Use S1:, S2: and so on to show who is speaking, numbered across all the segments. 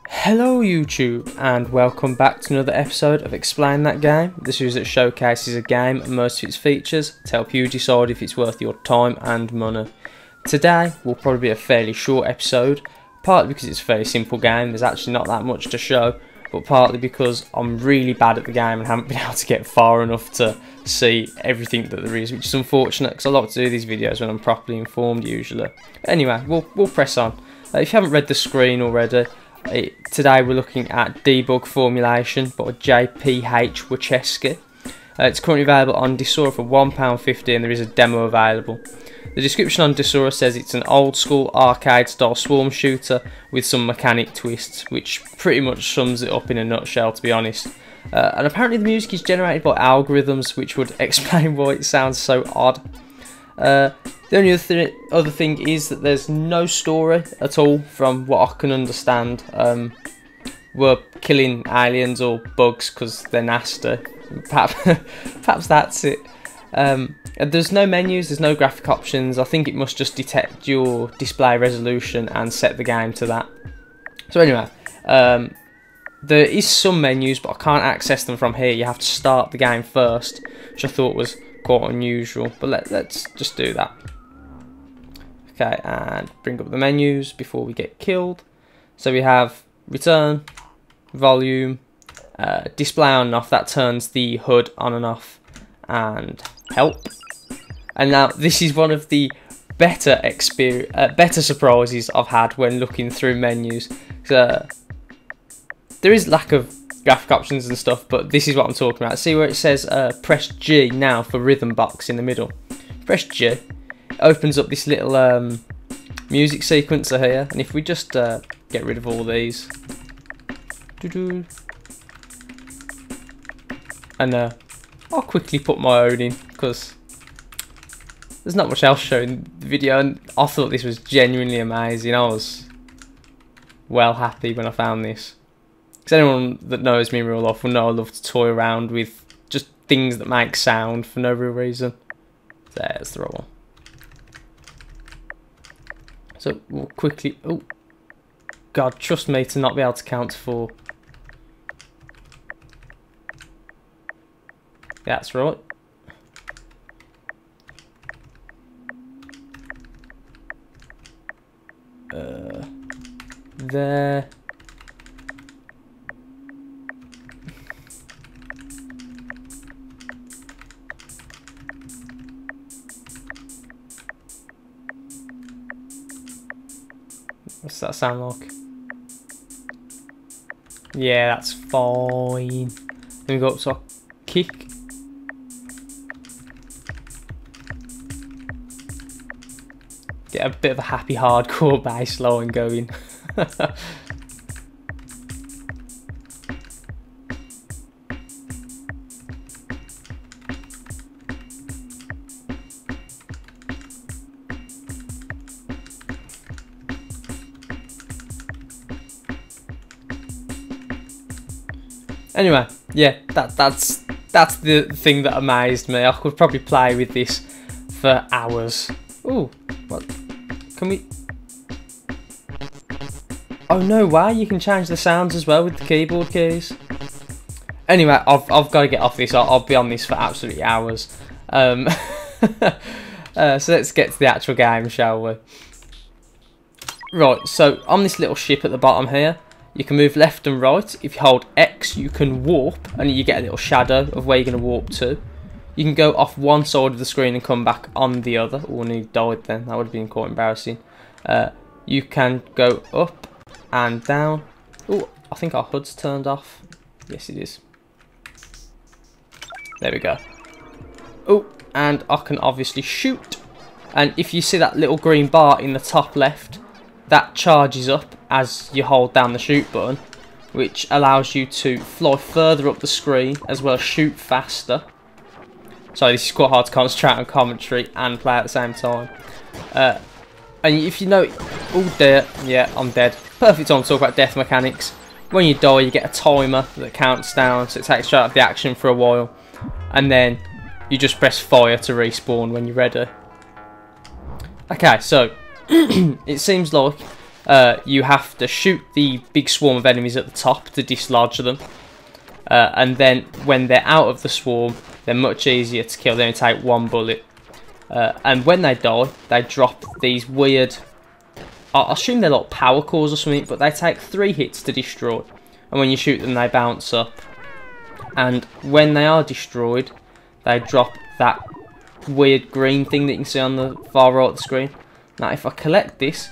S1: Hello YouTube and welcome back to another episode of Explain That Game, the series that showcases a game and most of its features to help you decide if it's worth your time and money. Today will probably be a fairly short episode, partly because it's a fairly simple game, there's actually not that much to show, but partly because I'm really bad at the game and haven't been able to get far enough to see everything that there is, which is unfortunate because I like to do these videos when I'm properly informed usually. But anyway, we'll press on. If you haven't read the screen already, today we're looking at Debug Formulation by JPH Wachowski. It's currently available on Desura for £1.50 and there is a demo available. The description on Desura says it's an old school arcade style swarm shooter with some mechanic twists, which pretty much sums it up in a nutshell, to be honest. And apparently the music is generated by algorithms, which would explain why it sounds so odd. The only other thing is that there's no story at all, from what I can understand. We're killing aliens or bugs because they're nasty. Perhaps that's it. There's no menus, there's no graphic options. I think it must just detect your display resolution and set the game to that. So anyway, there is some menus, but I can't access them from here. You have to start the game first, which I thought was quite unusual. But let's just do that. Okay, and bring up the menus before we get killed. So we have return, volume, display on and off. That turns the HUD on and off, and help. And now this is one of the better surprises I've had when looking through menus. There is lack of graphic options and stuff, but this is what I'm talking about. See where it says press G now for rhythm box in the middle. Press G, it opens up this little music sequencer here, and if we just get rid of all these, and I'll quickly put my own in because there's not much else showing the video, and I thought this was genuinely amazing. I was well happy when I found this. Because anyone that knows me in real life will know I love to toy around with just things that make sound for no real reason. There's the right one. So we'll quickly... Oh, God, trust me to not be able to count to 4. Yeah, that's right. There. What's that sound like? Yeah, that's fine. Then we go up to our kick. Get a bit of a happy hardcore bass line going. Anyway, yeah, that's the thing that amazed me. I could probably play with this for hours. Ooh, what? Can we? Oh no way! You can change the sounds as well with the keyboard keys. Anyway, I've got to get off this. I'll be on this for absolutely hours. So let's get to the actual game, shall we? Right. So on this little ship at the bottom here, you can move left and right. If you hold X, you can warp, and you get a little shadow of where you're going to warp to. You can go off one side of the screen and come back on the other. Oh, and he died then. That would have been quite embarrassing. You can go up and down. Oh, I think our HUD's turned off. Yes, it is. There we go. Oh, and I can obviously shoot. And if you see that little green bar in the top left, that charges up as you hold down the shoot button, which allows you to fly further up the screen as well as shoot faster. So this is quite hard to concentrate on commentary and play at the same time. And if you know... Oh dear, yeah, I'm dead. Perfect time to talk about death mechanics. When you die, you get a timer that counts down, so it takes you out of the action for a while. And then you just press fire to respawn when you're ready. Okay, so it seems like you have to shoot the big swarm of enemies at the top to dislodge them. And then when they're out of the swarm, they're much easier to kill. They only take one bullet. And when they die, they drop these weird... I assume they're like power cores or something, but they take 3 hits to destroy. And when you shoot them, they bounce up. And when they are destroyed, they drop that weird green thing that you can see on the far right of the screen. Now, if I collect this,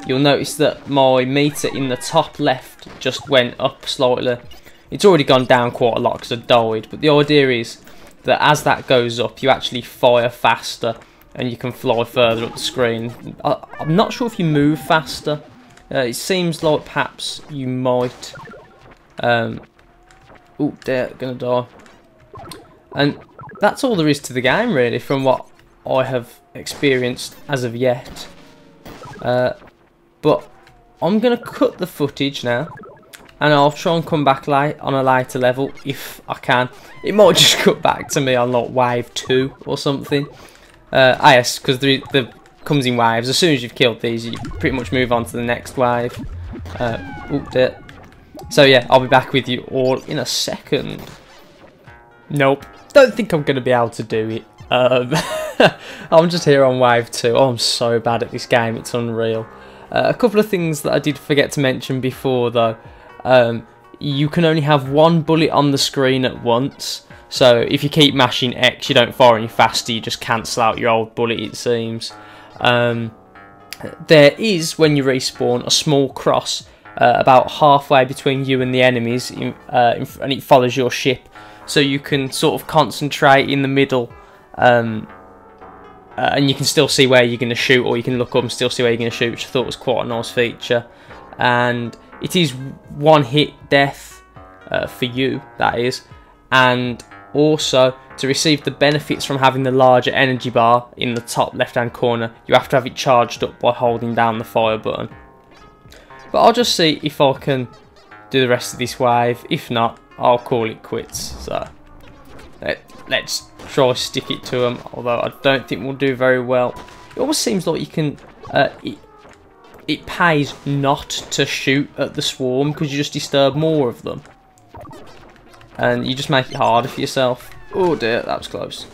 S1: you'll notice that my meter in the top left just went up slightly. It's already gone down quite a lot because I died, but the idea is that as that goes up, you actually fire faster and you can fly further up the screen. I'm not sure if you move faster. It seems like perhaps you might. Oh dear, gonna die. And that's all there is to the game, really, from what I have experienced as of yet. But I'm gonna cut the footage now, and I'll try and come back on a later level if I can. It might just cut back to me on like wave 2 or something. Yes, because the comes in waves. As soon as you've killed these, you pretty much move on to the next wave. Oh dear. So yeah, I'll be back with you all in a second. Nope, don't think I'm going to be able to do it. I'm just here on wave 2. Oh, I'm so bad at this game, it's unreal. A couple of things that I did forget to mention before though. You can only have 1 bullet on the screen at once. So if you keep mashing X, you don't fire any faster, you just cancel out your old bullet, it seems. There is, when you respawn, a small cross about halfway between you and the enemies, and it follows your ship. So you can sort of concentrate in the middle, and you can still see where you're going to shoot, or you can look up and still see where you're going to shoot, which I thought was quite a nice feature. And it is 1-hit death for you, that is. And also, to receive the benefits from having the larger energy bar in the top left hand corner, you have to have it charged up by holding down the fire button. But I'll just see if I can do the rest of this wave. If not, I'll call it quits. So let's try to stick it to them, although I don't think we'll do very well. It almost seems like you can... it pays not to shoot at the swarm because you just disturb more of them. And you just make it harder for yourself. Oh dear, that was close.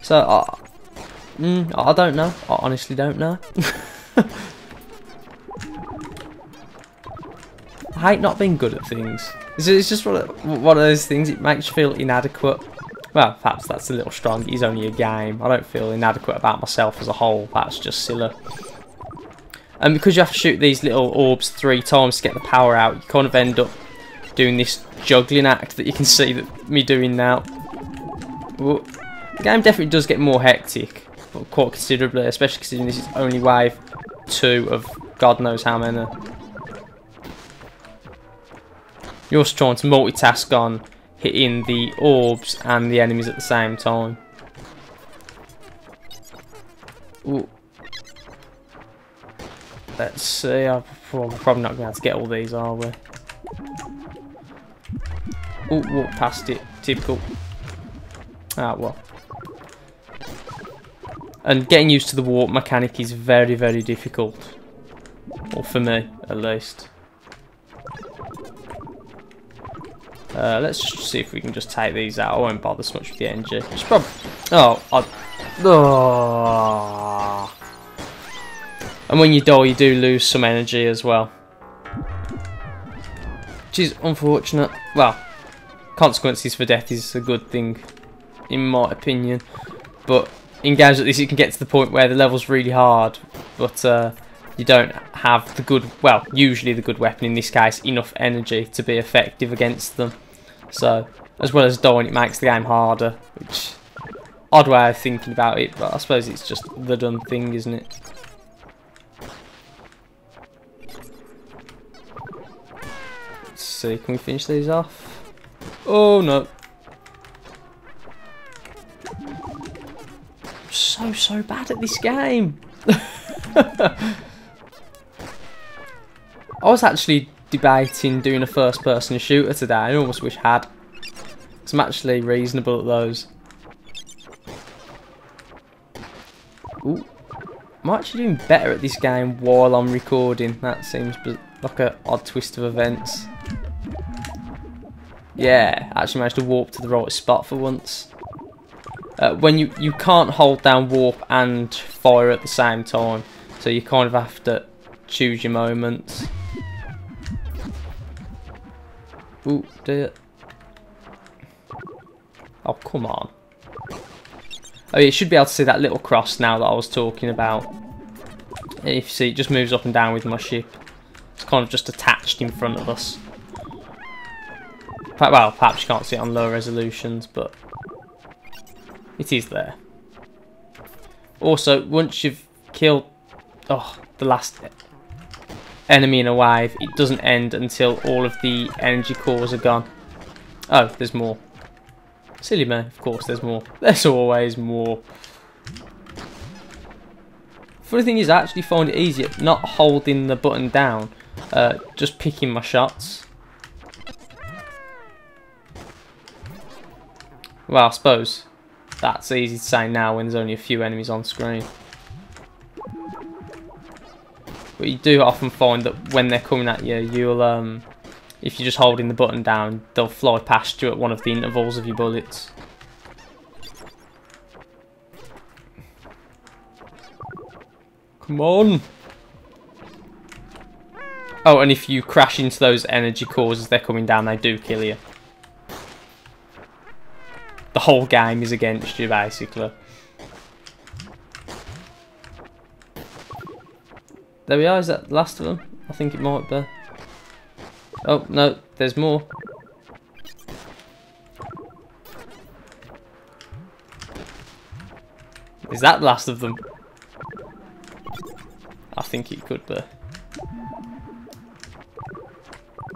S1: So, I don't know. I honestly don't know. I hate not being good at things. It's just one of those things, it makes you feel inadequate. Well, perhaps that's a little strong. It is only a game. I don't feel inadequate about myself as a whole. That's just silly. And because you have to shoot these little orbs 3 times to get the power out, you kind of end up doing this juggling act that you can see that me doing now. Ooh. The game definitely does get more hectic, quite considerably, especially considering this is only wave 2 of God knows how many. You're just trying to multitask on hitting the orbs and the enemies at the same time. Ooh. Let's see, I'm probably not going to have to get all these, are we? Oh, walk past it. Typical. Ah, well. And getting used to the warp mechanic is very, very difficult. Or for me, at least. Let's just see if we can just take these out. I won't bother so much with the energy. It's probably... Oh, oh. And when you die, you do lose some energy as well. Which is unfortunate. Well, consequences for death is a good thing, in my opinion. But in games like this, you can get to the point where the level's really hard, but you don't have the good, well, usually the good weapon, in this case, enough energy to be effective against them. So, as well as dying, it makes the game harder, which, odd way of thinking about it, but I suppose it's just the done thing, isn't it? Let's see, can we finish these off? Oh no. I'm so bad at this game. I was actually debating doing a first person shooter today. I almost wish I had. Because I'm actually reasonable at those. Ooh. I'm actually doing better at this game while I'm recording. That seems like an odd twist of events. Yeah, actually managed to warp to the right spot for once. When you can't hold down warp and fire at the same time, so you kind of have to choose your moments. Ooh, dear. Oh, come on. Oh, you should be able to see that little cross now that I was talking about. If you see, it just moves up and down with my ship. It's kind of just attached in front of us. Well, perhaps you can't see it on low resolutions, but it is there. Also, once you've killed the last enemy in a wave, it doesn't end until all of the energy cores are gone. Oh, there's more. Silly man, of course there's more. There's always more. Funny thing is, I actually find it easier not holding the button down, just picking my shots. Well, I suppose that's easy to say now when there's only a few enemies on screen. But you do often find that when they're coming at you, you'll if you're just holding the button down, they'll fly past you at one of the intervals of your bullets. Come on! Oh, and if you crash into those energy cores as they're coming down, they do kill you. The whole game is against you, basically. There we are, is that the last of them? I think it might be. Oh, no, there's more. Is that the last of them? I think it could be.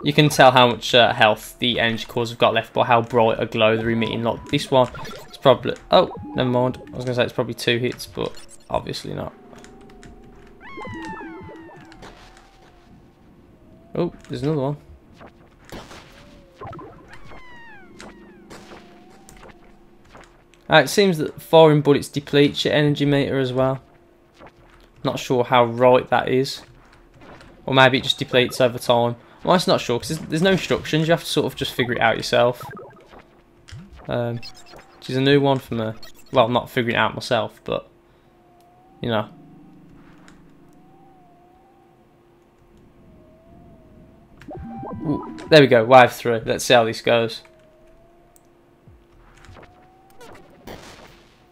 S1: You can tell how much health the energy cores have got left by how bright a glow they're emitting. Like this one, it's probably... Oh, never mind. I was going to say it's probably 2 hits, but obviously not. Oh, there's another one. It seems that firing bullets depletes your energy meter as well. Not sure how right that is. Or maybe it just depletes over time. Well, I'm not sure, because there's no instructions. You have to sort of just figure it out yourself. Which is a new one for me. Well, not figuring it out myself, but, you know. Ooh, there we go, wave 3. Let's see how this goes.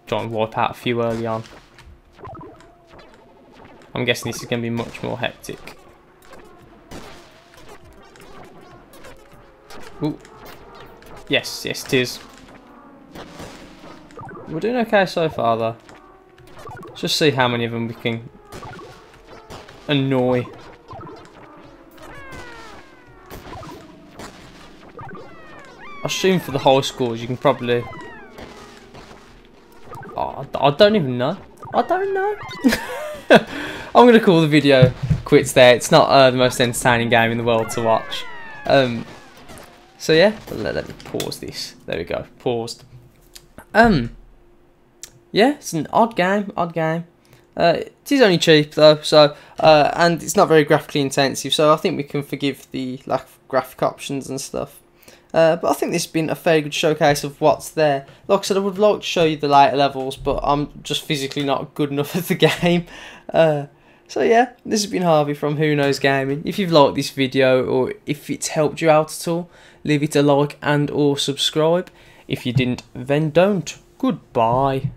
S1: Try and wipe out a few early on. I'm guessing this is going to be much more hectic. Ooh. Yes, yes it is. We're doing okay so far though. Let's just see how many of them we can annoy. I assume for the high scores you can probably... Oh, I don't even know. I don't know. I'm going to call the video quits there. It's not the most entertaining game in the world to watch. So yeah, let me pause this. There we go, paused. Yeah, it's an odd game, it is only cheap though, so and it's not very graphically intensive, so I think we can forgive the lack of graphic options and stuff. But I think this has been a very good showcase of what's there. Like I said, I would like to show you the later levels, but I'm just physically not good enough at the game. So yeah, this has been Harvey from WhoKnowsGaming. If you've liked this video, or if it's helped you out at all, leave it a like and or subscribe. If you didn't, then don't. Goodbye.